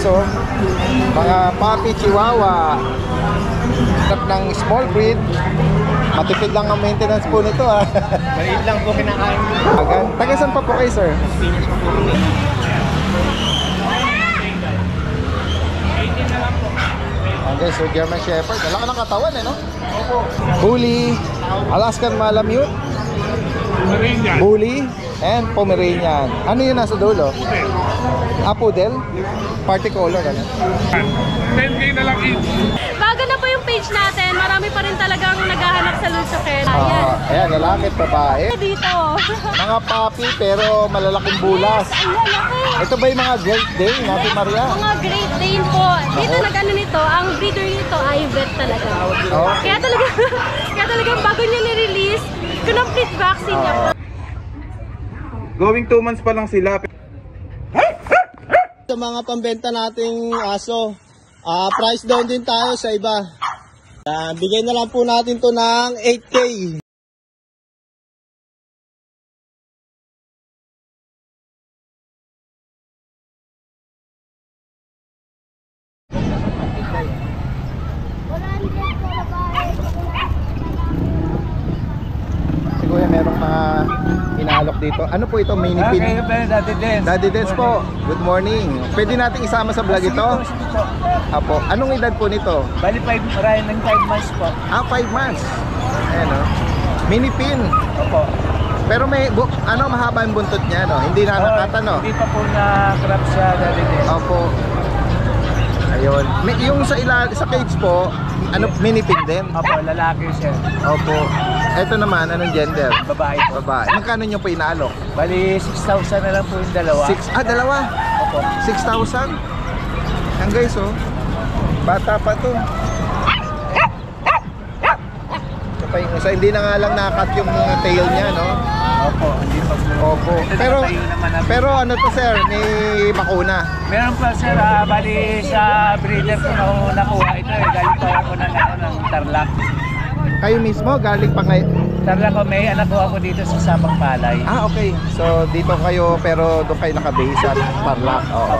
oh. Mga puppy chihuahua. Ng small breed. Matipid lang ang maintenance po nito ah. Maliit lang po kinakain. Taga saan pa po kayo, sir? Pinas po po. Okay, so German Shepherd. Wala ka ng katawan eh, no? Opo. Bully, Alaskan Malamute, Pomeranian. Bully, and Pomeranian. Ano yun nasa dulo? Poodle? Party color, ano? 10K na lang each. Bago na po yung page natin, marami pa rin talagang naghahanap sa Lusoken. Ayan. Ayan, lalaki at babae. Dito. Mga puppy pero malalaking bulas. Ayan, laki. Ito ba yung mga Great Dane, Natin Maria? Mga Great Dane po. Dito nag-ano nito, ang breeder nito ay vet talaga. Oh. Kaya talagang bago niya ni-release, complete vaccine niya po. Going 2 months pa lang sila. Sa mga pambenta nating aso, price down din tayo sa iba. Bigay na lang po natin to ng 8K. Siguro merong mga inaalok dito. Ano po ito? Mini pin? Daddy Dance po. Good morning. Pwede nating isama sa vlog ito? Apo. Anong edad po nito? Bali 5 months po. 5 months. Ayan o. Mini pin. Opo. Pero may, mahaba yung buntot niya, no? Hindi na nakatano. Hindi pa po na-crop siya dati din. Opo. Ayun. Yung sa cage po, mini pin din? Opo, lalaki siya. Opo. Ito naman, anong gender? Babae po. Babae. Magkano nyo po inaalok? Bali 6,000 na lang po yung dalawa. Dalawa? Opo. 6,000? Yan guys, oh. Bata pa to. Ito pa yung isa. Hindi na nga lang nakat yung tail niya, no? Opo, hindi pa po. Opo. Pero ano to, sir? May bakuna? Meron pa sir, bali sa breeder ko na nakuha ito eh. Galing pa ako ng Tarlac. Kayo mismo, galing pa ngayon? Tarlac ko, may anak ko ako dito sa Sabang Palay. Okay. So, dito kayo, pero doon kayo nakabase sa Tarlac. Oo.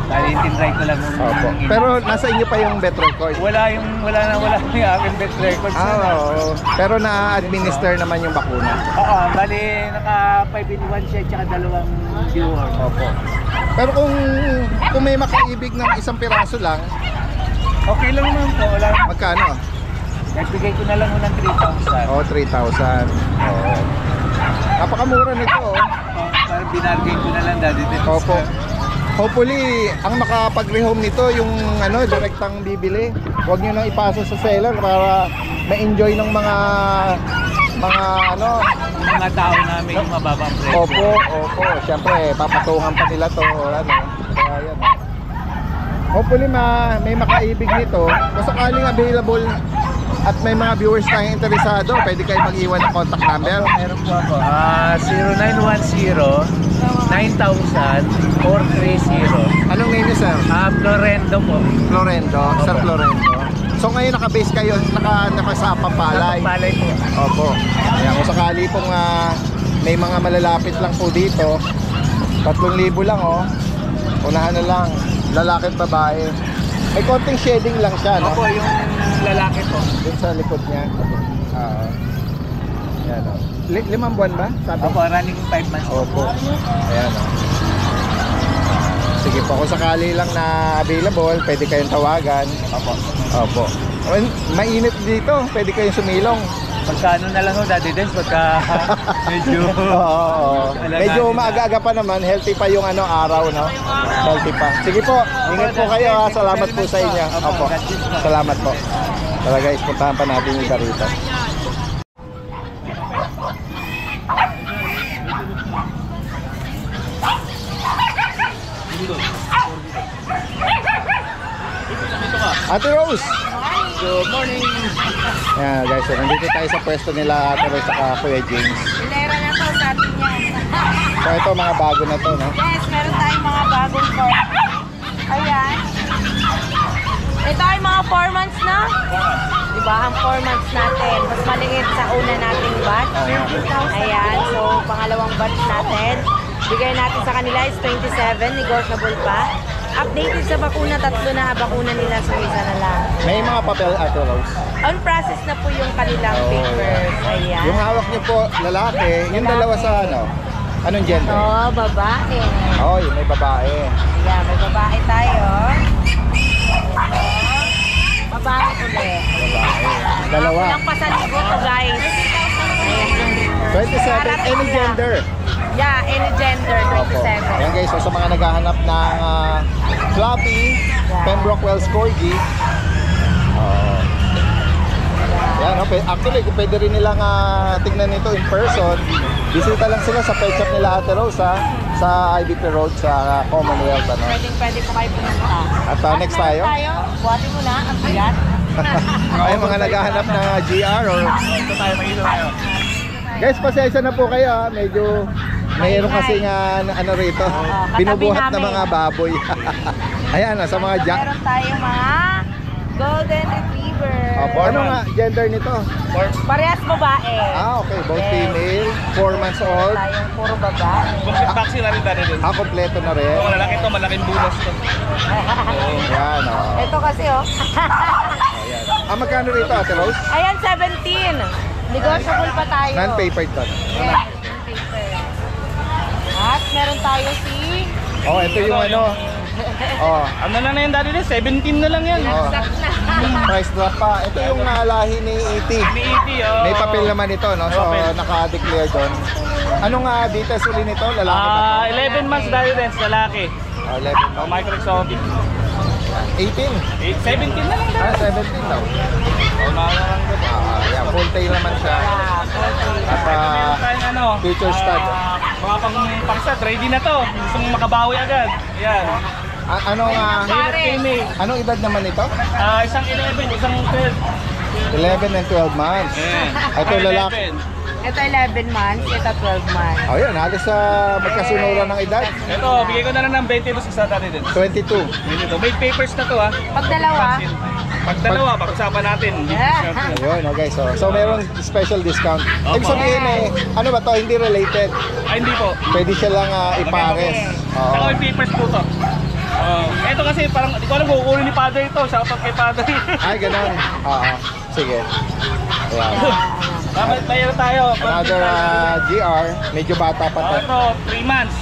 Dahil tinry ko lang yung Opo. Pero nasa inyo pa yung vet record? wala yung aking vet record sir. Oo. Pero na-administer naman yung bakuna? Oo, bali naka 5 in 1 siya tsaka dalawang viewer. Opo. Pero kung may makaibig ng isang piraso lang, Okay lang naman po, wala. magkano? Nagbigay ko na lang ng 3,000. Oh, 3,000. Oo. Napakamura nito, oh. Parang binargain ko na lang dati din. Opo. Hopefully, ang makapag-rehome nito, yung direktang bibili. Huwag nyo nang ipasa sa seller para ma-enjoy ng mga tao namin yung mababang presyo. Opo. Siyempre, papatungan pa nila to. Kaya yan. Hopefully, may makaibig nito. Kung sakaling available at may mga viewers tayong interesado, pwede kayo mag-iwan ng contact number. Meron po ako. 0910-9000-430. Anong name niyo, sir? Florendo po. Florendo. Sir Florendo. So ngayon naka-base kayo, naka Pampalay. Pampalay po. Opo. Ayan, kung sakali pong may mga malalapit lang po dito, 3,000 lang, oh. Unahan na lang. Lalaki at babae. May konting shedding lang siya, no? Opo, yung lalaki po. Dun sa likod niya. Ayan, oh. 5 buwan ba? Sabi? Opo, running 5 months. Opo. Ayan, oh. Sige po, kung sakali lang na available, pwede kayong tawagan. Opo. Mainit dito, pwede kayong sumilong. Pagkano na lang ho, Daddy Dance, pagka medyo... Oo. Medyo maaga-aga pa naman, healthy pa yung araw, no? Healthy pa. Sige po, ingat po kayo, ha. Salamat po sa inyo. Opo. Salamat po. Tara guys, puntahan pa natin yung iba rito. Ate Rose! Good morning! Ayan guys, so nandito tayo sa pwesto nila Ate Rose at Kuya James. Hilera na to, sabi niya. So ito mga bago na to, no? Yes, meron tayong mga bagong form. Ayan. Ito ay mga 4 months na. Diba, ang 4 months natin. Mas maliit sa una nating batch. Ayan, so pangalawang batch natin. Bigay natin sa kanila is 27, negotiable pa. updated sa bakuna, 3 na bakuna nila, so isa na lang. May mga papel, Ate Rose. On process na po yung kanilang papers. Ayan. Yung hawak niyo po, lalaki. Yung dalawa sa ano? Anong gender? Oh, babae. Oh, yun, may babae. Ayan, may babae tayo. Babae ulit. Babae. Dalawa. Walang pasaligo to, guys. Ayan. 27. Any gender? Yeah, any gender, Opo. 27. Yan guys, so sa mga naghahanap ng floppy, Pembroke Wells Corgi. Yan, okay. Actually, kung pwede rin nilang tingnan nito in person, bisita lang sila sa pet shop nila Ate Rose sa IBP Road sa Commonwealth. Ano? Pwede po kayo pumunta. At next tayo. Buhatin mo na, ang bigat. Ay, mga naghahanap ng GR or... Ito tayo, mag-ito tayo. Guys, pasensya na po kayo. Medyo mayroon kasi nga ano rito. Binubuhat na mga baboy. Ayan, sa mga Meron tayong mga golden retriever. Opo, ano nga gender nito? Parehas babae. Okay, both female, 4 months old. Tayong puro babae. Vaccine na rin dati din. Kompleto na rin. Ito, malaki to, malaking bulas to. Yan, Ito kasi oh. Ayan. Magkano rito, Ate Rose? Ayan, 17. Negotiable pa tayo. Non-papered to. Yes, non-paper. At meron tayo si... Oh, ito yung ano. Oh, Ano na yun dati din? 17 na lang yan. oh. Price drop pa. Ito yung lahi ni E.T. May 80, oh. May papel naman ito, no? So, Papel. naka-declare doon. Anong details uli nito? Lalaki ba to? 11 months dati din, lalaki. 11 Oh, no? micro-exotic. 18. 17 na lang dati. 17 daw. Oh, nakakalang ko po. Yan, full tail naman siya. At Meron tayong ano, future stud. mga pang-stud, ready na to. Gusto mong makabawi agad. Yan. Anong edad naman ito? Isang 11, isang 12. 11 and 12 months. Ito lalaki. Ito 11 months, ito 12 months. Oh, yun, halos magkasunuran ng edad. Ito, bigay ko na lang ng 22 sa dati din. 22. Ito, may papers na to ha. Pag dalawa, Pag dalawa, pag-usapan natin. Ayun, okay. So meron special discount. Ibig Opo. sabihin ano ba to? Hindi related. Ay, hindi po. Pwede siya lang ipares. Saka Oo. may papers po to. Ito kasi parang, di ko alam kung kukunin ni Father ito. Shoutout kay Father. Ay, ganun. Oo. Sige. Ayan. Dapat tayo tayo. Another GR. Medyo bata pa to. Ito, 3 months.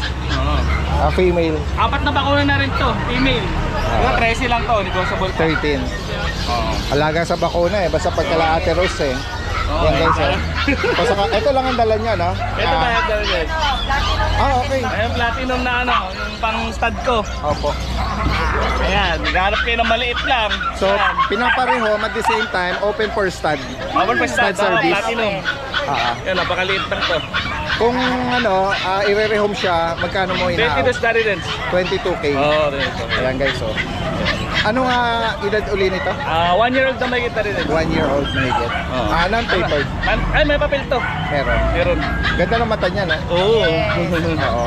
Female. 4 na bakuna na rin to, female. Diba, 13 lang to, negotiable pa. 13. Alaga sa bakuna basta pagkala Ate Rose Yan guys Basta ito lang ang dala niya, no? Ito ba yung dala guys? Okay. Ayan, platinum na ano, yung pang stud ko. Opo. Ayan, naghanap kayo ng maliit lang. So, pinapareho at the same time, open for stud. Open for stud, service. platinum. Yan, napakaliit lang to. Kung i-rehome siya, magkano mo 22 dati din. 22K. Oo, dito. Ayan guys, Ano nga edad uli nito? 1 year old na may kita rin. 1 year old na higit. Non-papered. Ay, may papel to. Meron. Meron. Ganda ng mata niya, no? Oo. Oo.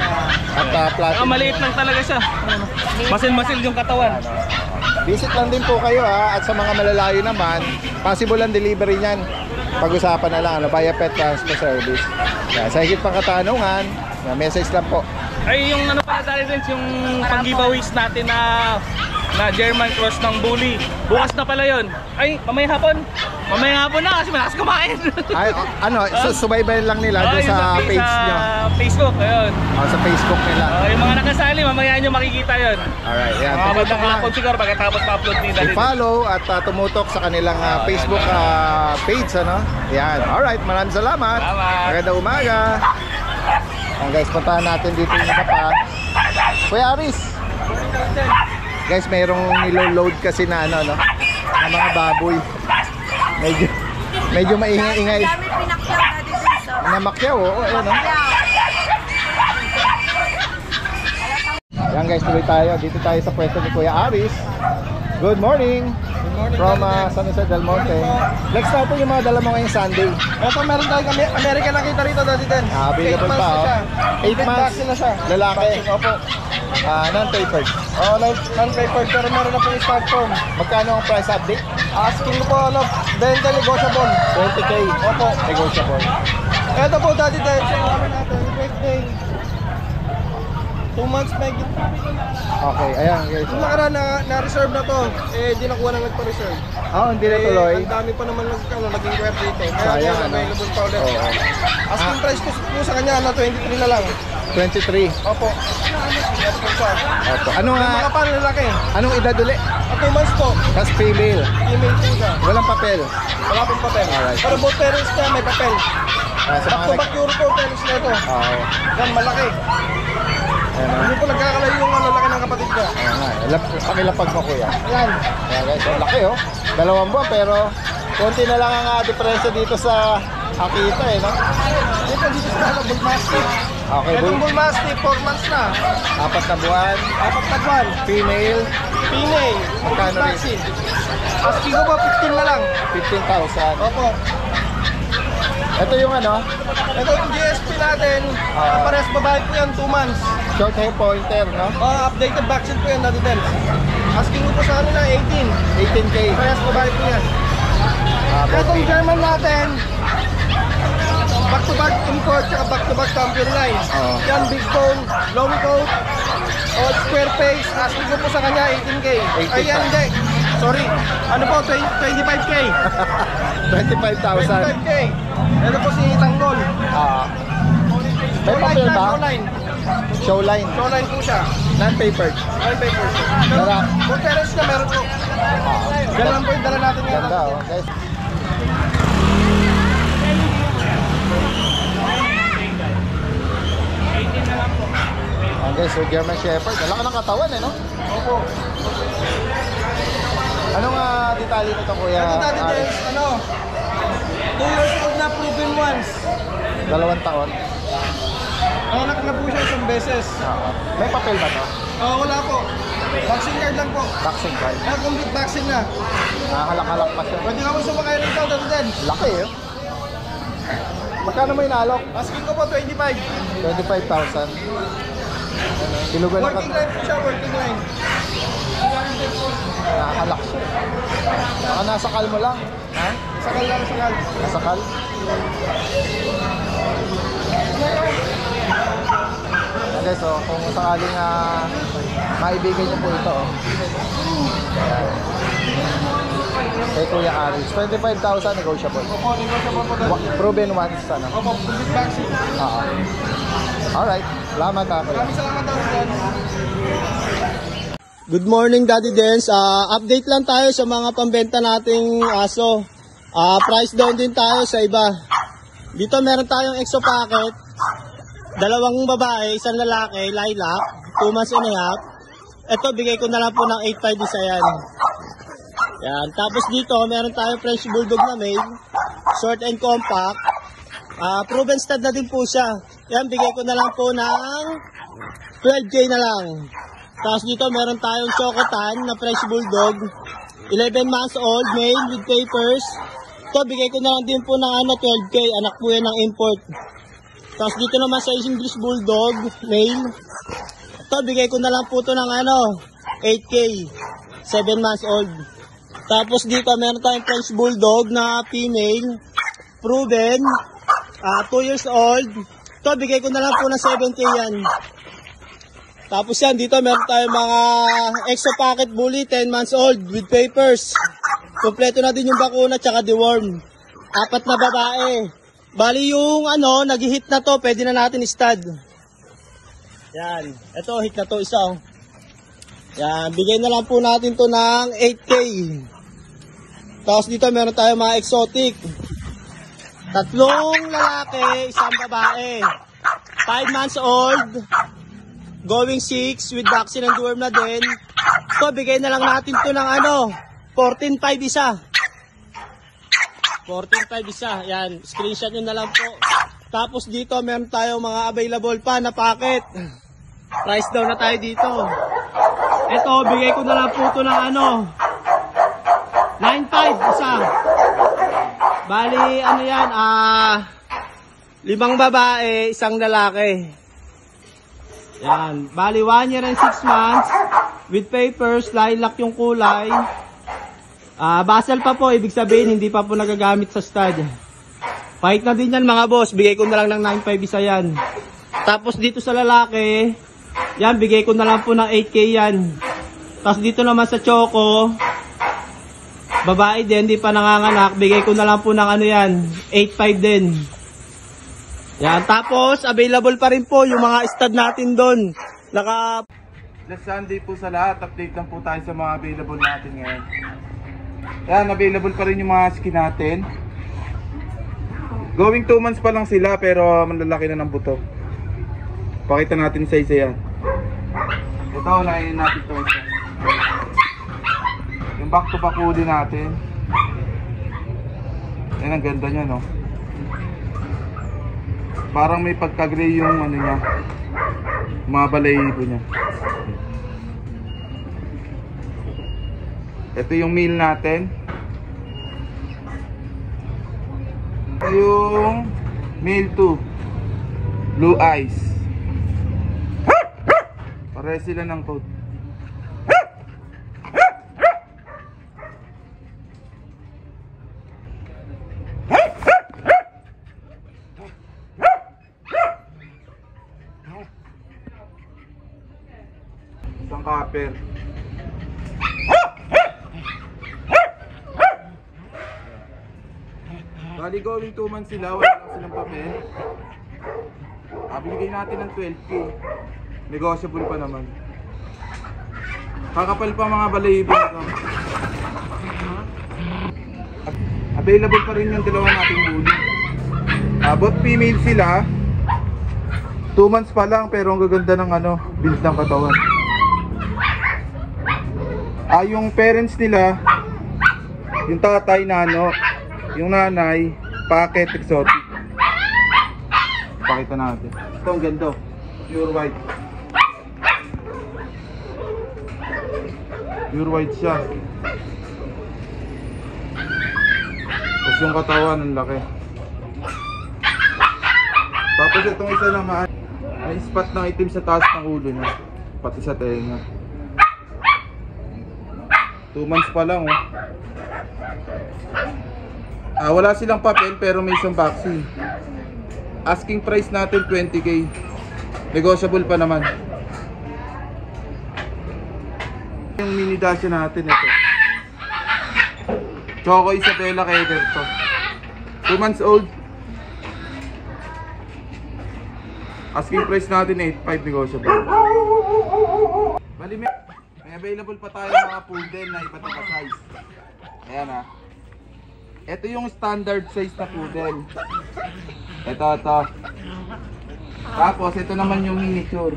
At platinum. Maliit lang talaga siya. Masil-masil yung katawan. Visit lang din po kayo at sa mga malalayo naman, possible ang delivery niyan. Pag-usapan na lang, via pet transfer service. Yan, sa higit pang katanungan, message lang po. Ay, yung ano pala dahil din, yung pang-giveaways natin na German cross ng bully. Bukas na pala yun. Ay, mamaya hapon. Mamaya hapon na kasi malakas kumain. Ay, subaybayan lang nila doon sa page nyo. Facebook, ayun. Sa Facebook nila. Yung mga nakasali, mamaya nyo makikita yun. Alright, yan. Mga Tumutok bandang lang. hapon siguro pagkatapos ma-upload nila. I-follow at tumutok sa kanilang Facebook page, ano? Yan. Alright, maraming salamat. Salamat. Magandang umaga. Guys, puntahan natin dito yung iba pa. Kuya Aris. Guys, mayroong nilo-load kasi na na mga baboy. Medyo maingay-ingay. dami pinakyaw na dito. Namakyaw, oo. Ayan, Yan guys, tuloy tayo. Dito tayo sa pwesto ni Kuya Aris. Good morning. From San Jose del Monte. Next natin yung mga dala mo ngayong Sunday. Ito meron tayong American nakita rito dati din. Available pa, 8 months. na siya. Lalaki. Opo. Non-papered. Non-papered pero meron na pong start form. Magkano ang price update? Asking ko po 20 negotiable. 20K. Opo. Negotiable. Ito po dati din. Sa kami natin. Great day. 2 months may Okay, ayan guys. Yung nakaraan na-reserve na to, di nakuha na nagpa-reserve. Hindi na tuloy. Ang dami pa naman naging grab dito. Kaya Sayang, ano? available pa ulit. Oo. Asking price ko po sa kanya na 23 na lang. 23. Opo. Opo. Ano Yung nga, mga panlalaki. anong edad uli? 2 months po. Tapos female. Email po siya. Walang papel. Wala pong papel. Alright. Pero both parents niya may papel. Sa mga Back-to-back yung report parents na ito. Oo. Yan, malaki. Ayan o. Hindi po nagkakalayo yung lalaki ng kapatid ko. Ayan nga. Pakilapag mo kuya. Yan. Ayan guys, ang laki oh. 2 buwan pero konti na lang ang diferensya dito sa Akita eh, no? Dito sa Bull Mastiff. Okay, Itong Bull Mastiff, 4 months na. 4 na buwan. 4 na buwan. Female, Female. Magkano rin? Vaccine. Asking ko po, 15 na lang. 15,000. Opo. Ito yung ano, Ito yung GSP natin. Parehas babae po yan, 2 months. short hair pointer, no? Updated vaccine po yan natin din. Asking ko po sa kanila, 18. 18K. Parehas babae po yan. Itong German natin, back-to-back import tsaka back-to-back champion line. Oo. Yan, big bone, long coat, square face. Asking ko po sa kanya, 18K. Ay, yan, hindi. Sorry. Ano po, 25K. 25,000. 25K. Ito po si Tanggol. May papel ba? Showline. Showline. Showline po siya. Non-papered. May papers. Pero, Dala. kung parents na meron po. Yan lang po yung dala natin ngayon. Ganda oh, guys. Okay, so German Shepherd. Wala ka ng katawan eh, no? Opo. Anong detalye nito, kuya? Ito dati Ari? din, 2 years old na proven once. 2 taon. Anak na po siya isang beses. May papel ba to? Wala po. Vaccine card lang po. Vaccine card. Complete vaccine na. Nakahalak-halak pa siya. Pwede ka mo sumakay rito, dati din. Laki eh. Magkano mo inalok? Asking ko po, 25. 25,000. Kilugan na Working line po siya, working line. Nakahalak siya. Baka nasakal mo lang. Ha? Sakal lang, sakal. Nasakal? Okay, so kung sakaling maibigay niyo po ito. Ayan. Kay Kuya Aris. 25,000 negotiable. Opo, negotiable po dati. Proven once, ano? Opo, complete vaccine. Oo. Alright. Salamat ha, Kuya. Maraming salamat daw din. Good morning, Daddy Dens. Update lang tayo sa mga pambenta nating aso. Price down din tayo sa iba. Dito meron tayong exo packet. 2 babae, 1 lalaki, lilac, 2 months and a half. Ito, bigay ko na lang po ng 8.5 isa yan. Yan. Tapos dito, meron tayong French Bulldog na male, short and compact. Proven stud na din po siya. Yan, bigay ko na lang po ng 12K na lang. Tapos dito meron tayong Chocotan na French Bulldog, 11 months old, male with papers. Ito, bigay ko na lang din po ng 12K, anak po yan ng import. Tapos dito naman sa English Bulldog, male. Ito, bigay ko na lang po ito ng 8K, 7 months old. Tapos dito meron tayong French Bulldog na female, proven, 2 years old. Ito, bigay ko na lang po ng 7K yan. Tapos yan, dito meron tayong mga extra packet bully, 10 months old with papers. Kompleto na din yung bakuna tsaka deworm. 4 na babae. Bali yung nag-hit na to, pwede na natin i-stud. Yan, ito hit na to isa. Yan, bigay na lang po natin to ng 8K. Tapos dito meron tayong mga exotic. 3 lalaki, 1 babae. 5 months old. Going 6 with vaccine and deworm na din. So, bigay na lang natin to ng 14.5 isa. 14.5 isa. Yan, screenshot nyo na lang po. Tapos dito, meron tayong mga available pa na packet. Price down na tayo dito. Ito, bigay ko na lang po to ng 9.5 isa. Bali, yan, 5 babae, 1 lalaki. Yan. Bali, 1 year and 6 months. With papers, lilac yung kulay. Basal pa po. Ibig sabihin, hindi pa po nagagamit sa stud. Fight na din yan mga boss. Bigay ko na lang ng 9.5 isa yan. Tapos dito sa lalaki, Yan, bigay ko na lang po ng 8K yan. Tapos dito naman sa Choco, babae din, di pa nanganganak, bigay ko na lang po ng ano yan, 8.5 din. Yan, tapos available pa rin po yung mga stud natin doon. Last Sunday po sa lahat, update lang po tayo sa mga available natin ngayon. Yan, available pa rin yung mga skin natin. Going 2 months pa lang sila pero malalaki na ng buto. Pakita natin sa isa yan. Ito, unahin natin ito isa. Yung back to back hoodie natin. Yan, ang ganda niya, no? Parang may pagka-gray yung ano niya, mga balayibo niya. Ito yung male natin. Ito yung male 2, blue eyes. Pareho sila ng coat. Isang copper. Bali going 2 months sila, wala lang silang papel. Binigay natin ng 12K. Negotiable pa naman. Kakapal pa mga balayibo nito. Available pa rin yung dalawa nating bully. Both female sila. 2 months pa lang pero ang gaganda ng ano, build ng katawan. Yung parents nila, yung tatay nano, yung nanay, packet exotic. Pakita natin. Ito ang ganda. Pure white. Pure white siya. Tapos yung katawan, ang laki. Tapos itong isa naman, may spot ng itim sa taas ng ulo niya. Pati sa tenga. 2 months pa lang, oh. Wala silang papel pero may isang vaccine. Asking price natin 20K. Negotiable pa naman. Yung mini dasha natin ito. Choco Isabella Keder to. 2 months old. Asking price natin 8.5, negotiable. Bali may available pa tayo mga poodle na iba't ibang size. Ayan, ha. Ito yung standard size na poodle. Ito. Tapos ito naman yung miniature.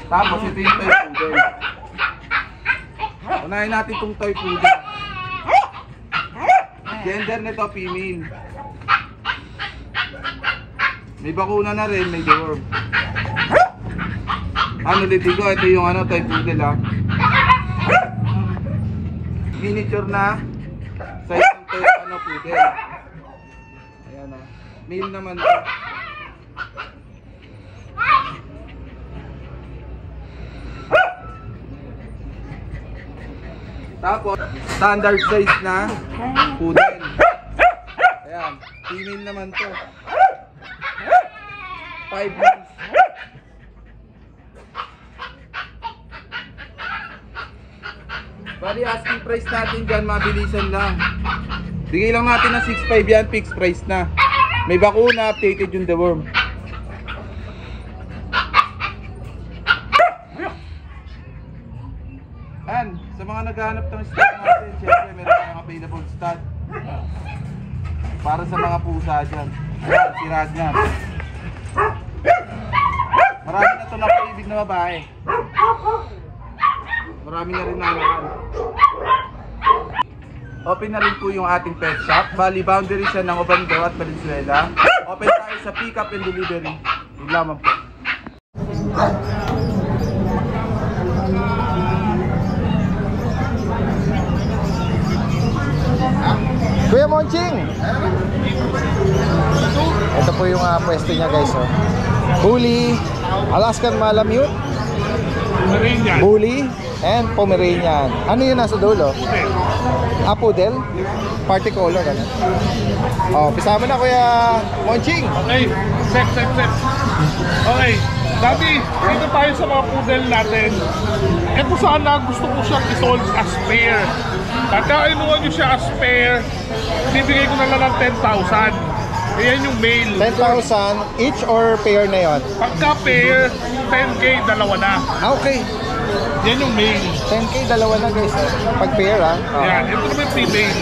Tapos ito yung toy poodle. Unahin natin itong toy poodle. Gender nito female. May bakuna na rin, may deworm. Litigo, ito yung ano, toy poodle, ha. Miniature na size ng toy poodle. Ayan, ha. Male naman to. Tapos standard size na poodle. Ayan, female naman to. 5 months. Bali asking price natin dyan, mabilisan lang. Bigay lang natin ng 6.5 yan, fixed price na. May bakuna, updated yung deworm. Ayan, sa mga naghahanap ng stock natin, syempre meron tayong available stock para sa mga pusa dyan. Ayan, si Ragnar. Marami na ito napaibig na babae. Marami na rin nalaman. Open na rin po yung ating pet shop. Bali, boundary siya ng Obando at Valenzuela. Open tayo sa pick up and delivery. Yun lamang po. Kuya Monching! Ito po yung pwesto niya, guys, oh. Bully, Alaskan Malamute, Bully, and Pomeranian. Ano yun nasa dulo? Poodle? Party color, gano'n. Oh, pisama na, Kuya Monching! Okay, set. Okay, Dati, dito tayo sa mga poodle natin. Ito sana gusto ko siyang isold as pair. Pagka inuha nyo siya as pair, bibigay ko na lang ng 10,000. Ayan yung male. 10,000 each or pair na yon? Pagka pair, 10K, dalawa na. Okay. Yan yung male. 10K, dalawa na guys. Pag pair Yan, ito naman female.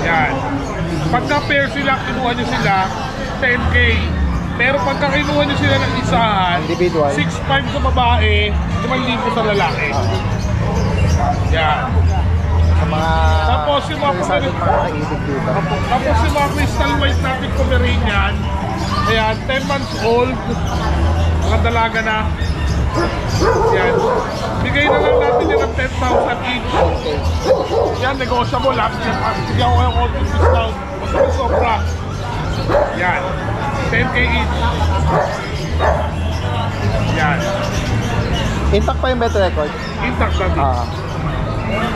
Yan. Pagka pair sila, kinuha nyo sila, 10K. Pero pagka kinuha nyo sila ng isahan, Individual. 6,500 sa babae, 5,000 sa lalaki. Yan. Sa mga Tapos yung mga interesadong mga nakaibig dito. Tapos yung mga crystal white natin Pomeranian, ayan, 10 months old, mga dalaga na. Yan. Bigay na lang natin yan ng 10,000 each. Okay. Yan, negotiable lang. Bigyan ko kayo konting discount. Basta may sobra. Yan. 10K each. Yan. Intact pa yung bet record. Intact natin.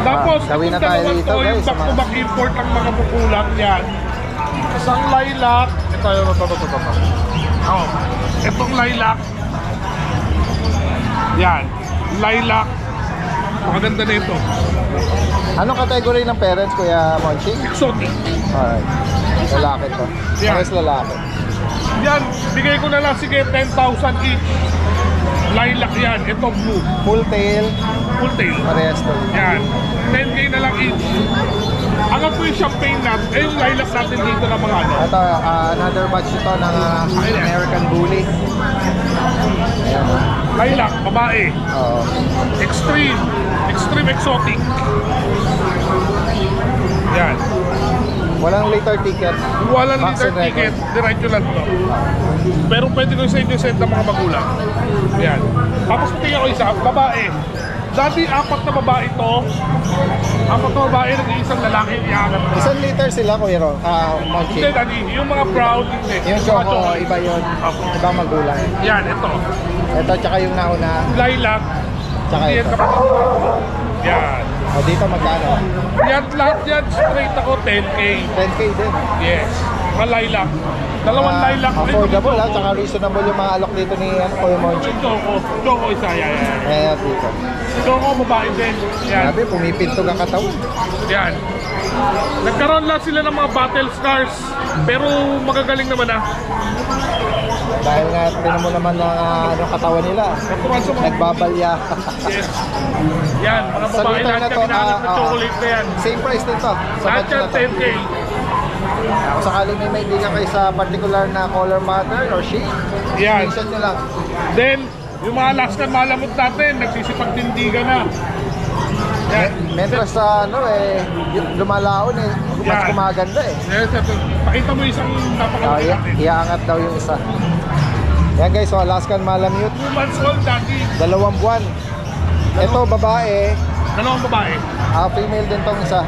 Tapos, gawin na itong tayo dalawa dito to, yung guys. back-to-back import ng mga bukulang yan. Isang lilac. Ito yung ito. Oh, itong lilac. Yan. Lilac. Maganda na ito. Anong category ng parents, Kuya Monchi? Exotic. Alright. Lalaki to. Yan. Pares lalaki. Yan. Bigay ko na lang sige 10,000 each. Lilac yan. Ito blue. Full tail. Full tail. Parehas to. Yan. 10K na lang each. Angat po yung champagne natin. Yung lilac natin dito na mga ano. Ito, another batch ito ng American Bully. Ayan. Lilac, babae. Oo. Extreme. Extreme exotic. Yan. Walang later ticket. Walang Vaccine liter ticket. record. Diretso lang to. Pero pwede ko sa inyo send ng mga magulang. Yan. Tapos tingnan ko isa. Babae. Dati 4 na babae to. 4 na babae, nag-iisang lalaki. Iangat na. Isang liter sila, Kuya Ron. Monchi. Hindi, Dani. Yung mga brown. Hindi. Yung Mga choco, iba yun. Apo. Ibang magulang. Yan, ito. Ito, tsaka yung nauna. Lilac. Tsaka Hindi yan ito. kapatid. Yan. O dito magkano? Yan, lahat yan. Straight ako, 10K. 10K din. Yes. Mga lilac. Dalawang lilac. Affordable ha, tsaka reasonable yung mga alok dito ni Kuya Monchi. Choco isa. Yan. Ayan dito. Choco, babae din. Yan. Sabi, pumipintog ang katawan. Yan. Nagkaroon lang sila ng mga battle scars. Pero magagaling naman ah. Dahil nga, tinan mo naman ang katawan nila. Natural sa mga... Nagbabalya. Yes. Yan. Mga Sa babae liter lahat na yan to, hinahanap ng chocolate na yan. Same price din to. Sa Lahat batch yan na to. 10K. Kung sakaling may maibigan kayo sa particular na color pattern or shade, Yan. screenshot nyo lang. Then, yung mga Alaskan malamut natin, nagsisipagtindigan na. Yan. Mentras sa lumalaon mas Yan. kumaganda Yes, ito. Pakita mo isang napakalaki natin. Iaangat daw yung isa. Yan guys, so Alaskan Malamute, 2 months old dati. 2 buwan. Ito babae, Dalawang babae. female din tong isa.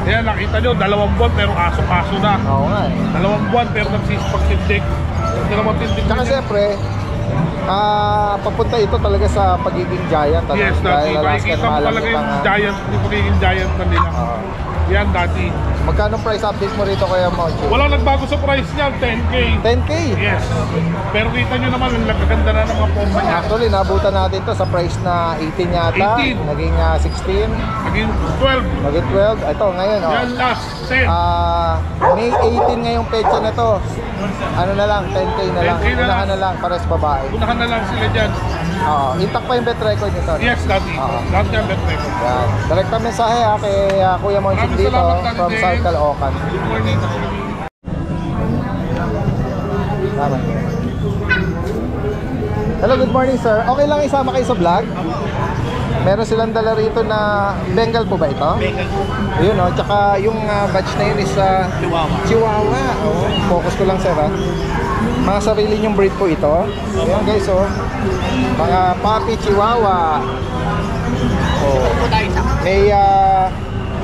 Yan, nakita nyo, 2 buwan pero aso-aso na. Oo nga 2 buwan pero nagsisipagtindig. Hindi naman tindig. Tsaka siyempre, papunta ito talaga sa pagiging giant. Yes, dati. Dahil Alaskan Makikita mo talaga Malamute yung ang... giant, yung pagiging giant na nila. Yan, dati. Magkano price update mo rito Kuya Monchi? Walang nagbago sa price niyan, 10K. 10K. Yes. Pero kita nyo naman, ang gaganda na ng mga forma niya. Actually, nabutan natin to sa price na 18 yata. 18. Naging 16. Naging 12. Naging 12. Ito, ngayon Yan last, 10. May 18 ngayong pecha na to. Ano na lang, 10K na lang. 10K na Unahan lang. na lang, pares babae. Unahan na lang sila dyan. Intact pa yung bet record nito. Yes, dati. Oo. Lahat yan, bet record. Yan. Direkta mensahe kay Kuya Monchi Maraming dito salamat, Daddy from James. Circle Ocan. Good morning. Tama. Hello, good morning sir. Okay lang isama kayo sa vlog? Meron silang dala rito na Bengal po ba ito? Bengal. Yun o, tsaka yung batch na yun is Chihuahua. Oh, focus ko lang sir ha. Mga sarili nyong breed po ito. Ayan guys oh. Mga puppy Chihuahua. Oh. May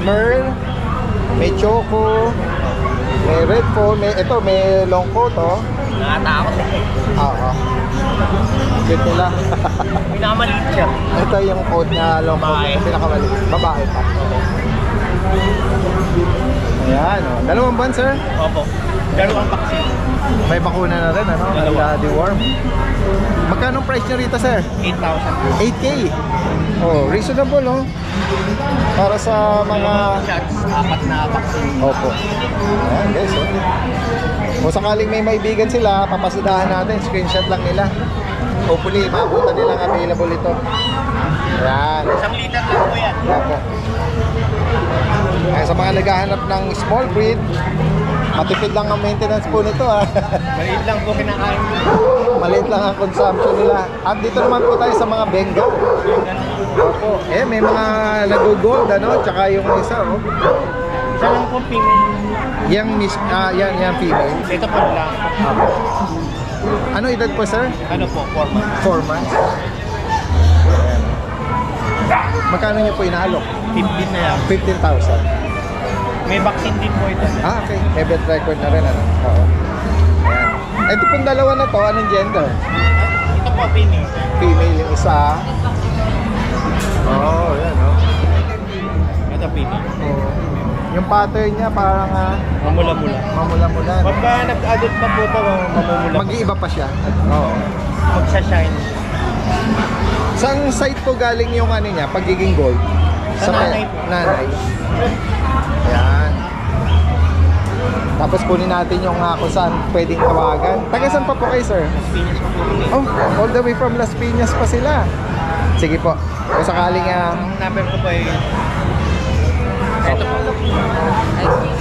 Merl, may Choco, may Red Phone, may long coat oh. Nakatakot eh. Oo. Cute nila. Pinamaliit siya. Ito yung coat na long coat na pinakamaliit. Babae pa. Ayan oh. 2 buwan sir. Opo. Pero ang vaccine, May bakuna na rin, ano? Deworm. Magkano ang price nyo rito, sir? 8,000. 8K. Oh, reasonable, no? Para sa mga... Shots, 4 na vaccine. Opo. Ayan, guys, oh. Kung sakaling may maibigan sila, papasadahan natin, screenshot lang nila. Hopefully, mabuta nilang available ito. Ayan. 1 liter lang po yan. Opo. Ayan, sa mga naghahanap ng small breed, matipid lang ang maintenance po nito, ha. Maliit lang po kinakain mo. Maliit lang ang consumption nila. At dito naman po tayo sa mga Bengal. Opo. Eh, may mga nag-gold, ano? Tsaka yung isa, oh. Isa lang po female. Yang female. Ito po lang. Opo. Ano edad po, sir? Ano po, 4 months. 4 months. Ayan. Magkano niyo po inaalok? 15 na yan. 15,000. May vaccine din po ito. Ah, okay. May vet record na rin, ano? Oo. Ayan. Ito pong dalawa na to, anong gender? Ito po, female. Female yung isa. Oh, yan, oh. Ito female. Oh. Yung pattern niya parang Mamula-mula. mamula-mula. No? Pagka nag-adult pa po ito, mamumula. Mag-iiba pa siya. Oo. Magsa-shine. Saan site po galing yung ano niya, pagiging gold? Sa nanay po. Nanay. Ayan. Tapos kunin natin yung kung saan pwedeng tawagan. Taga saan pa po kayo, sir? Pinyas pa po. Oh, all the way from Las Piñas pa sila. Sige po. Kung sakaling Ang number ko po ay... Ito po.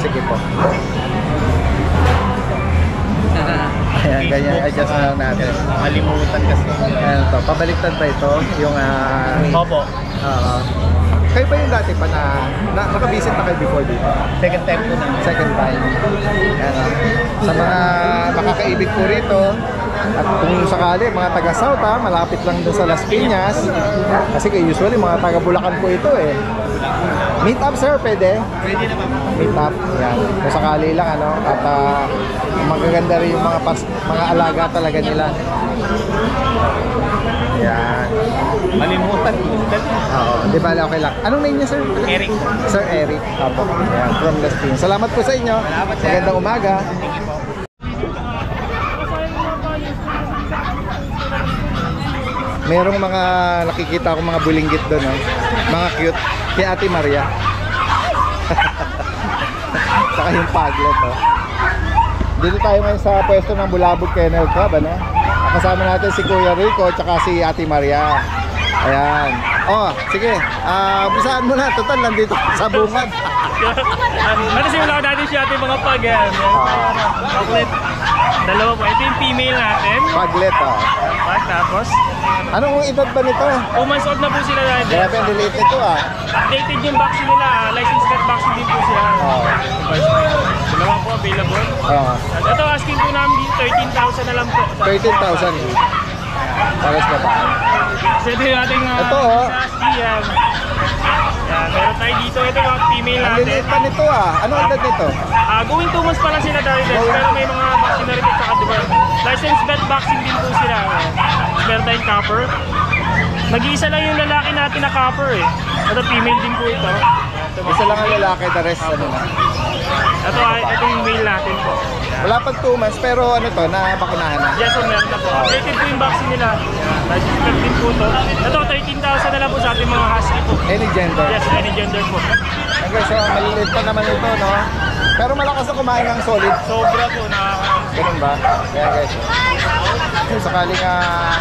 sige po. Ayan, ganyan. Adjust na lang natin. Nakalimutan kasi. Ayan to. Pabaliktad ba ito? Yung Opo. kayo ba yung dati pa nakabisit na kayo before dito? Second time po na. Second time. Ayan, sa mga makakaibig po rito, at kung sakali, mga taga South, malapit lang dun sa Las Piñas. Kasi usually, mga taga Bulacan po ito eh. Meet up, sir, pwede? Pwede naman. Meet up. Yan. Kung sakali lang, ano. At magaganda rin yung mga alaga talaga nila. Yan. Malimutan po. Oo. Di ba, okay lang. Anong name niya, sir? Eric. Sir Eric. Apo. Yan. From Las Piñas. Salamat po sa inyo. Salamat, sir. Magandang umaga. Thank you po. Merong mga nakikita akong mga bulinggit doon, no? Mga cute. Kay Ate Maria. Saka yung paglet, oh. Dito tayo ngayon sa pwesto ng Bulabog Kennel Club, ano? Kasama natin si Kuya Rico at si Ate Maria. Ayan. Oh, sige. Umpisaan mo na. Total, nandito sa bungad. Nakasimula ko natin siya ating mga pag yan. Chocolate. Dalawa po. Ito yung female natin. Paglet, oh. Tapos, Anong edad ba nito? 2 months old na po sila dahil. Grabe, ang delete nito, ah. Updated yung vaccine nila. License cut vaccine din po sila. Oh. Dalawa po available. Oh. At ito, asking po namin dito, 13,000 na lang po. 13,000. Pares na ba? Kasi ito yung ating Ito, oh. yan. Meron tayo dito. Ito yung female Ang natin. delete pa nito, ah. Anong edad nito? Going 2 months pa lang sila dahil pero may mga vaccine na rin at saka diba, license vet vaccine din po sila. Meron tayong copper. Nag-iisa lang yung lalaki natin na copper eh. Ito female din po ito. Isa lang ang lalaki, the rest ano na. Ito yung male natin po. Wala pang 2 months, pero ano to, nabakunahan na. Yes, so meron na po. Updated po yung vaccine nila. License vet din po ito. Ito, 13,000 na lang po sa ating mga husky po. Any gender. Yes, any gender po. Okay, so maliliit pa naman ito, no? Pero malakas na kumain ng solid. Sobra po, nakakasya. Ganun ba? Kaya guys, kung sakaling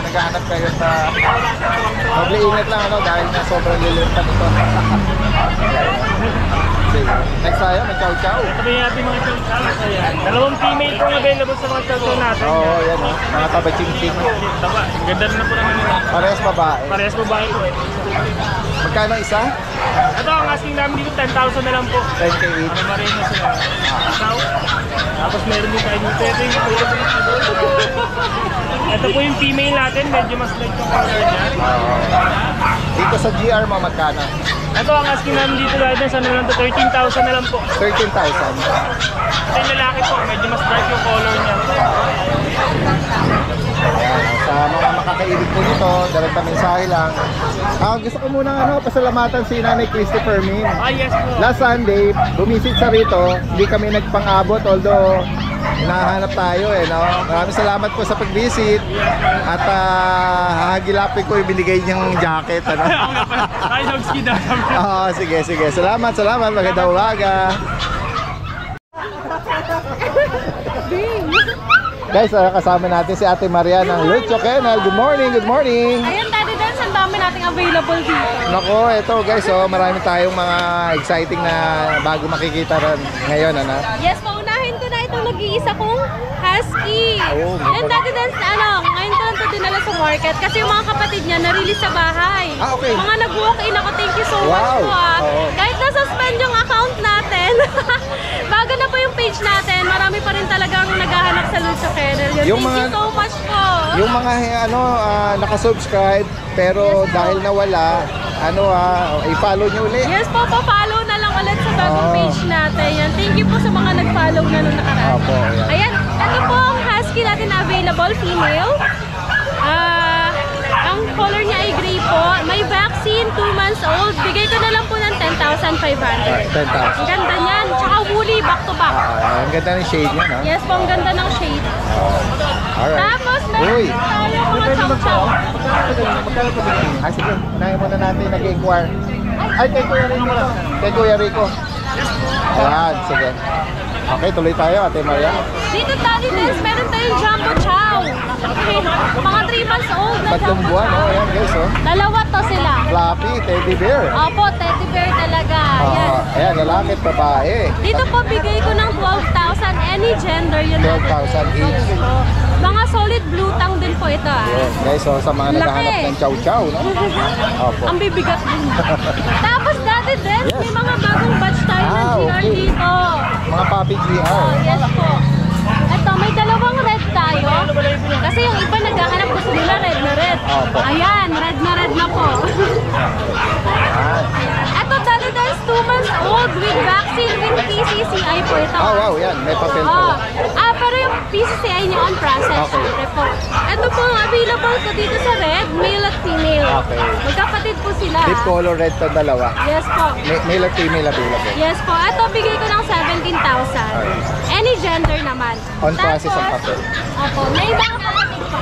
naghahanap kayo sa mag-iingat lang, ano, dahil na sobrang liliit pa nito. Sige. Next tayo, may chow-chow. Ito yung ating mga chow-chow. Ayan. 2 female po available sa mga chow-chow natin. Oo, yan, no? Mga taba-ching-ching. Taba, ganda na po naman nila. Parehas babae. Parehas babae po eh. Magkano isa? Ito ang asking namin dito, 10,000 na lang po. 10K each. Ano marin na sila. Isaw. Tapos meron din tayo dito. Ito po yung female natin, medyo mas light yung color niya. Dito sa GR mo, magkano? Ito ang asking namin dito dahil sa ano lang to, 13,000 na lang po. 13,000. Ito yung lalaki po, medyo mas bright yung color niya. Ayan, sa mga makakaibig po nito, direct mensahe lang. Gusto ko muna pasalamatan si Nanay Christopher Min. Ah, yes po. Last Sunday, bumisit sa rito, hindi kami nagpang-abot, although hinahanap tayo eh, no? Maraming salamat po sa pag-visit. At hahagilapin ko yung binigay niyang jacket, ano? Ay, dogski daw. Oo, sige. Salamat. Magandang umaga. Guys, kasama natin si Ate Maria ng Lucho Kennel. Good morning. Ayun, Daddy Dance, ang dami nating available dito. Nako, ito guys, marami tayong mga exciting na bago makikita rin ngayon, ano? Yes, paunahin ko na itong nag-iisa kong husky. Oh, And Daddy Dance, ngayon ko lang ito dinala sa market kasi yung mga kapatid niya na-release sa bahay. Ah, okay. Mga nag-walk-in ako, thank you so much Wow. po ah. Oo. Kahit na-suspend yung account natin, bago na po yung page natin, marami pa rin talagang naghahanap sa Lucho Kennel. Yung Thank mga- you so much po. Yung mga nakasubscribe pero Yes, po. dahil nawala, i-follow nyo ulit. Yes po, pa-follow na lang ulit sa bagong Oo. page natin. Yan. Thank you po sa mga nag-follow na nung nakaraan. Opo, yan. Ayan, ito po ang husky natin na available, female. Ang color niya ay gray po. May vaccine, 2 months old. Bigay ko na lang po ng 10,500. 10,000. Ang ganda niyan. Tsaka woolly, back to back. Ang ganda ng shade niya, no? Yes po, ang ganda ng shade. Alright. Tapos meron Uy. tayo mga chow-chow. Ay, sige. Unahin muna natin nag-inquire. Ay, kay Kuya Rico. Kay Kuya Rico. Ayan, sige. Okay, tuloy tayo, Ate Maria. Dito Daddy Dance, meron tayong jumbo chow. Okay, mga 3 months old na Tatlong jumbo buwan, chow. oh. Ayan, guys, oh. Dalawa to sila. Fluffy, teddy bear. Opo, teddy bear talaga. Ayan. Ayan, lalaki at babae. Dito po bigay ko ng 12,000 any gender yun. 12,000 each. Mga solid blue tang din po ito ah. Yes, guys, so sa mga Laki. naghahanap ng chow-chow, no? Opo. Ang bibigat din. Tapos Daddy Dance, Yes. may mga bagong batch tayo ng Ah, GR okay. dito. Mga Papi GR. Oh, yes po. Ito, may dalawang red tayo. Kasi yung iba naghahanap gusto nila red na red. Opo. Ayan, red na po. Ito, Daddy Dance, 2 months old with vaccine with PCCI po ito. Oh, wow, yan. May papel Oo. pala. Pero yung PCCI niya on process, Okay. syempre po. Ito po ang available ko dito sa red, male at female. Okay. Magkapatid po sila. Deep color red to dalawa. Yes po. Male at female available. Yes po. Ito, bigay ko ng 17,000. Any gender naman. On process ang papel. Opo. May mga kapatid po.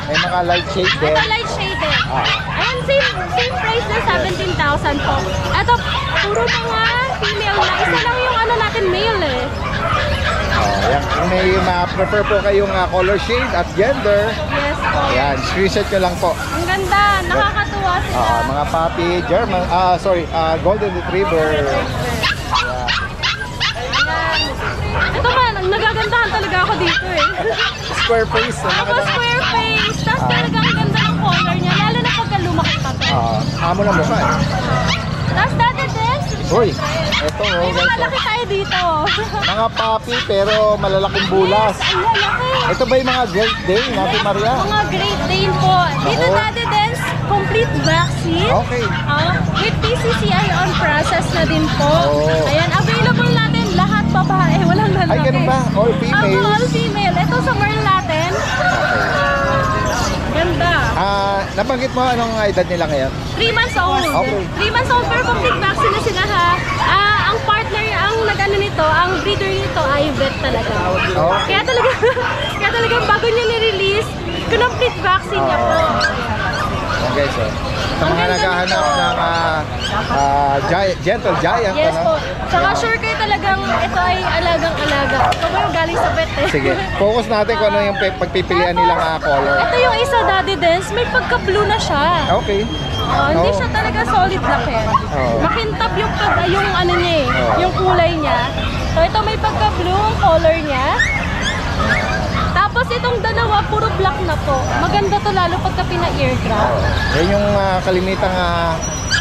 May mga light shade din. Ito, light shaded. Ah. Ayan, same price na 17,000 po. Ito, puro mga female na. Isa lang yung natin male eh. Yan. Kung may ma-prefer po kayong color shade at gender, Yes po. yan, screenshot nyo lang po. Ang ganda. Nakakatuwa sila. Mga Papi, German, Golden Retriever. Ito man, nagagandahan talaga ako dito eh. Square face. Ako square face. Tapos talaga ang ganda ng color niya. Lalo na pagka lumaki pa to. Amo na mukha eh. Tapos dati din. Uy, eto May guys. malaki tayo dito. Mga Papi pero malalaking bulas. Yes, ang lalaki. Ito ba yung mga Great Dane, Ate Maria? Mga Great Dane po. Dito Oo. Daddy Dance, complete vaccine. Okay. With PCCI on process na din po. Oo. Ayan, available natin lahat babae. Walang lalaki. Ay, ganun ba? All females? All female. Ito sa Merl natin. Ganda. Nabanggit mo anong edad nila ngayon? 3 months old. Okay. 3 months old pero complete vaccine na sila ha. Ang partner, ang nag-ano nito, ang breeder nito ay vet talaga. Oh. Kaya talaga bago niya ni-release, complete vaccine niya po. Yan guys, oh. Sa Ang mga ganda naghahanap nito. ng gentle giant, Yes ano? po. Saka sure kayo talagang ito ay alagang-alaga. Ito ba yung galing sa vet eh? Sige, focus natin kung ano yung pagpipilian nilang color. Ito yung isa Daddy Dance, may pagka-blue na siya. Okay. Hindi Oo. siya talaga solid black eh. Oo. Makintab yung ano niya eh, Oo. yung kulay niya. So ito may pagka-blue ang color niya. Tapos itong dalawa, puro black na po. Maganda to lalo pagka pina-earcraft. Yan yung kalimitang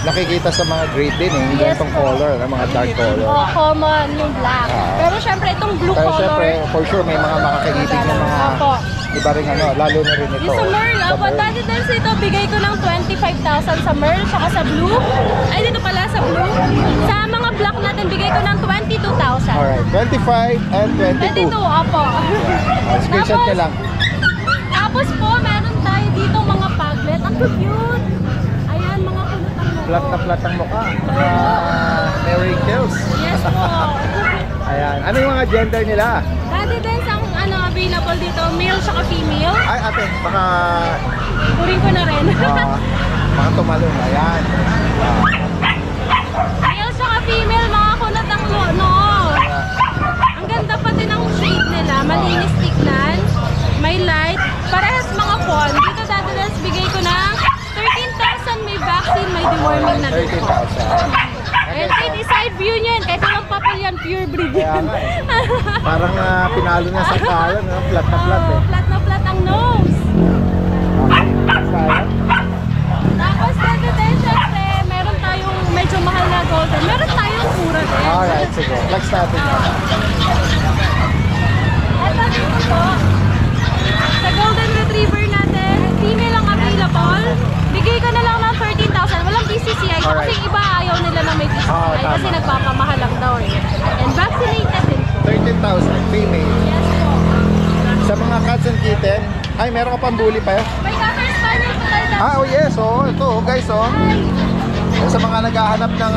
nakikita sa mga Great Dane, yung Yes ganitong po. color, mga dark color. Oh, common yung black. Pero syempre itong blue Pero color. syempre, for sure, may mga makakaibig na mga Opo. iba rin lalo na rin ito. Yung sa Merl, Sa Merl. Daddy Dance ito, bigay ko ng 25,000 sa Merl, saka sa blue. Ay, dito pala sa blue. Sa mga black natin, bigay ko ng 22,000. Alright, 25 and 22. 22, opo. Screenshot nyo lang. Tapos po, meron tayo dito mga paglet. Ang cute! Ayan, mga kulot ang mukha. Flat na flat ang mukha. May wrinkles. Yes po. Ayan. Ano yung mga gender nila? Daddy Dance ang available dito, male saka female. Ay, ate, baka... Kurin ko na rin. baka tumalon. Ayan. Male saka female, mga kunat ang noo. Ang ganda pati ng shade nila, malinis tignan. May light, parehas mga fawn. Dito Daddy Dance, bigay ko ng 13,000, may vaccine, may deworming na dito. 13,000. And side view niyan, kahit walang papel yan, pure breed yan. Parang pinalo na sa kalan, no? Flat na flat eh. Flat na flat ang nose. Tapos Daddy Dance, syempre, meron tayong medyo mahal na golden. Meron tayong mura din. Alright, sige. Flex natin. Ito dito po, sa golden retriever natin, female ang available. Bigay ko na lang ng 13,000. Walang BCCI kasi iba ayaw nila na may BCCI kasi nagpapamahal lang daw eh. And vaccinated din po. 13,000 female. Yes po. Sa mga cats and kitten, ay meron ka pang bully pa yun? May cocker spaniel po tayo dati. Oh yes, ito guys sa mga naghahanap ng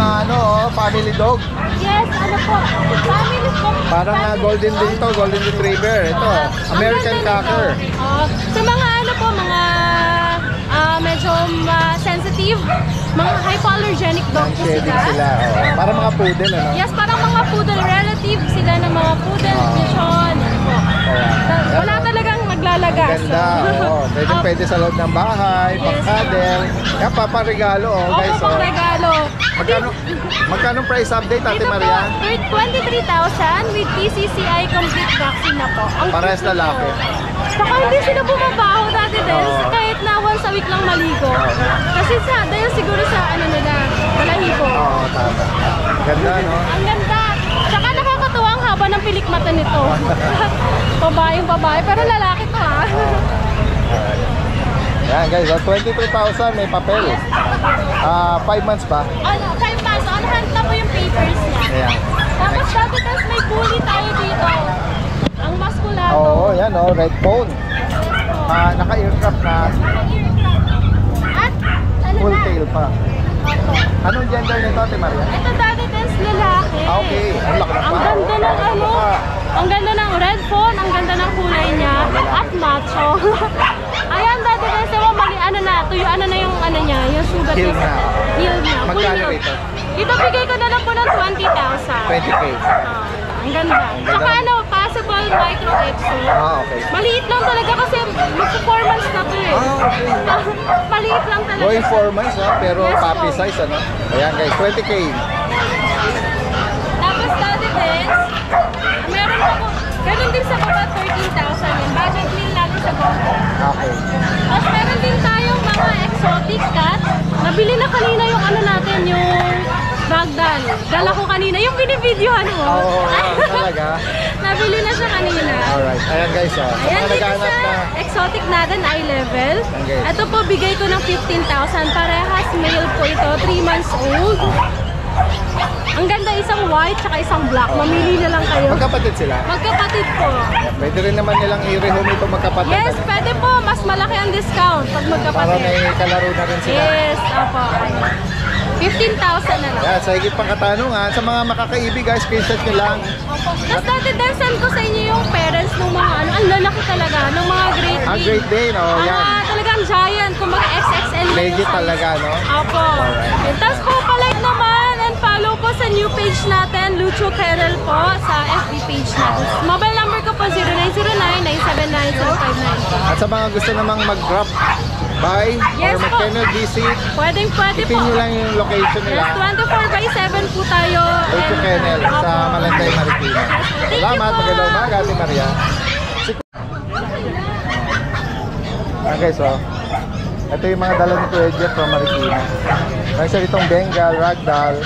family dog. Yes, ano po. Family po. Parang golden din to, golden retriever. Ito, American Cocker. Sa mga mga medyo sensitive, mga hypoallergenic dog po Shedding sila. Parang mga poodle, ano? Yes, parang mga poodle relative sila ng mga poodle, bichon. Wala talagang maglalagas. Ganda, pwede sa loob ng bahay, pang-cuddle. Yan, paparegalo, guys. Paparegalo. Magkano price update, Ate Dito Maria? po, 23,000 with PCCI complete vaccine na po. Ang Parehas cute nito. lalaki. Saka hindi sila bumabaho dati din, kahit na once a week lang maligo. Kasi dahil siguro sa nila, balahibo. Tama. Ganda, no? Ang ganda. Saka nakakatuwa ang haba ng pilik mata nito. Babaeng babae, pero lalaki to Yan guys, 22,000 may papel. 5 months pa. 5 months, on hand na po yung papers niya. Ayan. Tapos dati may bully tayo dito. Ang maskulado. Oo, yan red phone. Naka-earcraft na, At full tail pa. Anong gender nito, Ate Maria? Ito dati dance lalaki. Okay, ang laki na pa. Ang ganda ng ang ganda ng red phone, ang ganda ng kulay niya, at macho. Ayan dati dance, mali tuyuan na yung niya, yung sugat Heal niya. na. Heal na. Magkano ito? Ito bigay ko na lang po ng 20,000. 20K. Ang ganda. Saka possible micro-exo. Okay. Maliit lang talaga kasi mag-performance na to eh. Maliit lang talaga. Going 4 months, pero Yes, puppy po. size, ano? Ayan guys, 20K. Tapos dati din, meron ako, ganun din sa baba 13,000 yun. Budget meal natin sa baba. Okay. Tapos meron din tayong mga exotic cat. Nabili na kanina yung natin, yung ragdoll. Dala ko kanina, yung binibidyohan mo. Oo, talaga. Nabili na siya kanina. Alright. Ayan guys, Ayan mga dito naghahanap sa na. exotic natin, eye level. Okay. Ito po, bigay ko ng 15,000. Parehas male po ito, 3 months old. Ang ganda, isang white tsaka isang black. Mamili na lang kayo. Magkapatid sila. Magkapatid po. Pwede rin naman nilang i-rehome ito magkapatid. Yes, pwede po. Mas malaki ang discount pag Para magkapatid. may kalaro na rin sila. Yes, opo. 15,000 na lang. Yan, sa higit pang katanungan, sa mga makakaibig guys, screenshot nyo lang. Opo. Tapos dati din, send ko sa inyo yung parents ng mga ang lalaki talaga, ng mga Great Dane. Great Dane, yan. Talagang giant, kung mga XXL na Legit yung size. talaga, no? Opo. And tapos po, palike naman and follow po sa new page natin, Lucho Kennel po, sa FB page natin. Mobile number ko po, 0909-979-0592. At sa mga gusto namang mag-drop by Yes or po. mag-kennel visit, Pwede ipin po. nyo lang yung location Yes, nila. 24/7 po tayo. Lucho And, Kennel sa opo. Malantay, Marikina. Thank you Salamat, po. magandang umaga, Ate Maria. Guys, ito yung mga dala ni Kuya Jeff from Marikina. May isa itong Bengal, Ragdoll,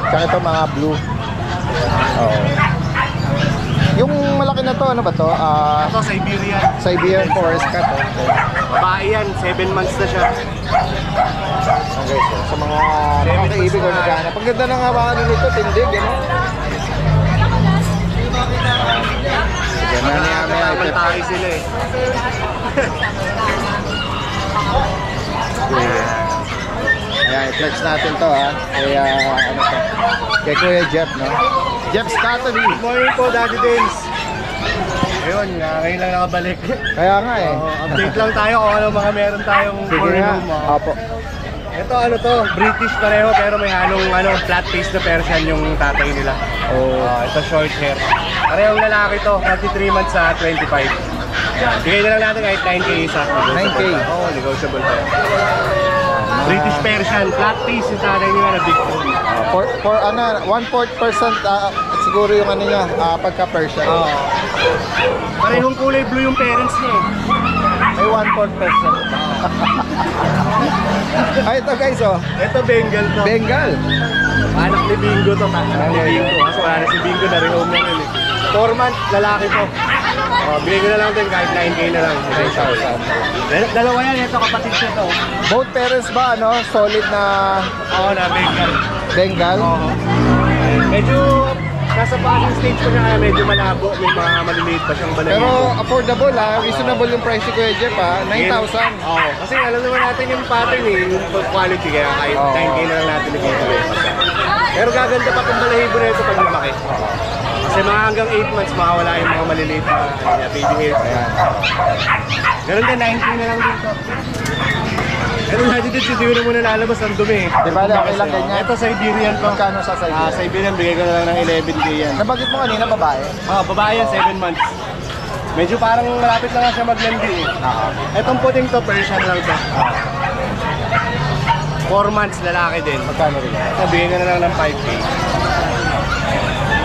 tsaka itong mga blue. Yung malaki na to, ano ba to? Ito, Siberian. Siberian Forest Cat. Babae yan, 7 months na siya. Okay, sa mga nakakaibig o naghahanap. Ang ganda ng hawakan nito, tindig, ano? Sige, maya-maya. Tayo sila eh. Sige. Ayan, i-flex natin to ha. Kaya, ano to? Kay Kuya Jeff, no? Jeff Scottery. Good morning po, Daddy Dance. Ayun, ngayon lang nakabalik. Kaya nga eh. Update lang tayo kung ano mga meron tayong Sige for nga. room. Opo. Ito ano to, British pareho pero may halong flat face na Persian yung tatay nila. Oh. Ito short hair. Parehong lalaki to, 23 months sa 25. Bigay na lang natin kahit 9K isa. 9K? Oo, negotiable pa. British Persian, flat face yung tatay nila na big bone. For ano, 1/4% siguro yung ano niya, pagka-Persian. Oo. Parehong kulay blue yung parents niya eh. May 1/4%. Ay, ito guys, oh. Ito Bengal to. Bengal. Anak ni Bingo to, anak ni Bingo. Kaso wala na si Bingo, na-rehome na yun eh. 4 months, lalaki to. Bigay ko na lang din kahit 9K na lang. 9,000. Dalawa yan, ito kapatid siya to. Both parents ba, ano, solid na Oo na, Bengal. Bengal? Oo. Medyo nasa passing stage ko niya kaya medyo malabo. May mga maliliit pa siyang balahibo. Pero affordable ha, reasonable yung price ni Kuya Jeff ha, 9,000. Oo. Kasi alam naman natin yung pattern eh, yung quality kaya kahit 9K na lang natin nagkikita. Pero gaganda pa kung balahibo na ito pag lumaki. Kasi mga hanggang 8 months makawala yung mga maliliit na baby hairs. Ganun din, 9K na lang dito. Pero natin dito, hindi ko na muna lalabas ang dumi. Di ba, okay lang ganyan? Ito Siberian to. Magkano sa Siberian? Siberian, bigay ko na lang ng 11K yan. Nabanggit mo kanina babae? Babae yan, 7 months. Medyo parang malapit lang nga siya maglandi eh. Itong puting to, Persian lang to. 4 months, lalaki din. Magkano rin? Ito, bigay ko na lang ng 5K.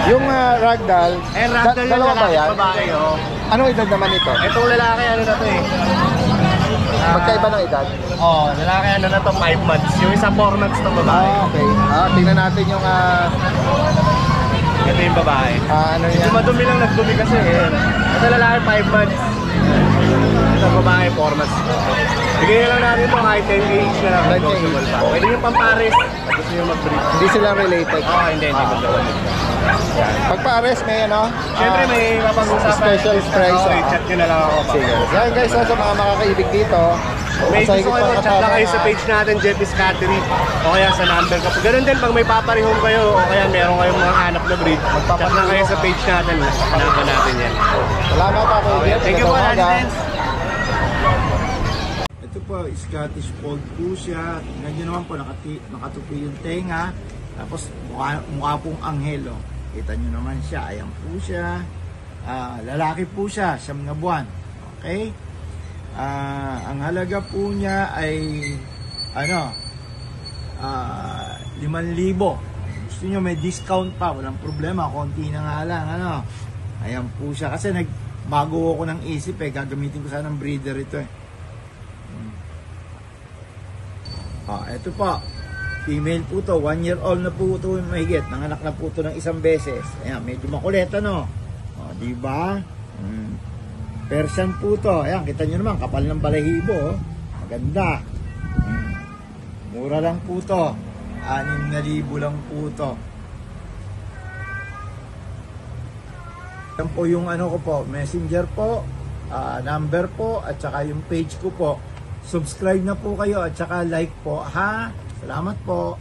Yung ragdoll, Ragdoll yung dalawa ba lalaki, yan? babae, oo. Anong edad naman ito? Itong lalaki, ano na to eh. Magkaiba ng edad? Lalaki ano na to, 5 months. Yung isa 4 months to babae. Okay. Tingnan natin yung Ito yung babae. ano yan? Yung madumi lang, nagdumi kasi eh. Ito lalaki 5 months. Ito babae 4 months. Bigay na lang natin ito kahit 10K each na lang. 10K Negotiable pa. Pwede yung pampares. Gusto nyo mag-breed. Hindi sila related. Hindi magdawal. Pag pares may ano? Siyempre may mapag-usapan. Special price. Chat nyo na lang ako. Sige. Yan guys, sa mga makakaibig dito. May sa gusto higit kayo pang mag-chat lang kayo sa kasama, page natin, Jeff Scottery. O kaya sa number ko. Ganun din pag may paparehome kayo o kaya meron kayong mga hanap na breed. Chat lang kayo sa page natin. Hanapan natin yan. Salamat pa Kuya Jeff. Thank you po, Magandang umaga. Daddy. Ito po, Scottish Fold po siya. Tingnan nyo naman po, nakatupi yung tenga. Tapos mukha pong anghel. Oh. Kita nyo naman siya. Ayan po siya. Lalaki po siya, 9 na buwan. Okay? Ang halaga po niya ay 5,000. Gusto nyo may discount pa, walang problema. Konti na nga lang. Ayan po siya. Kasi bago ako ng isip gagamitin ko sana ng breeder ito eh. Ito po, female po to, 1 year old na po ito mahigit, nanganak na po ito ng 1 beses. Ayan, medyo makulit diba? Persian po to, ayan, kita nyo naman, kapal ng balahibo, maganda. Mura lang po to, 6,000 lang po to. Yan po yung ko po, messenger po, number po, at saka yung page ko po. Subscribe na po kayo at saka like po ha. Salamat po.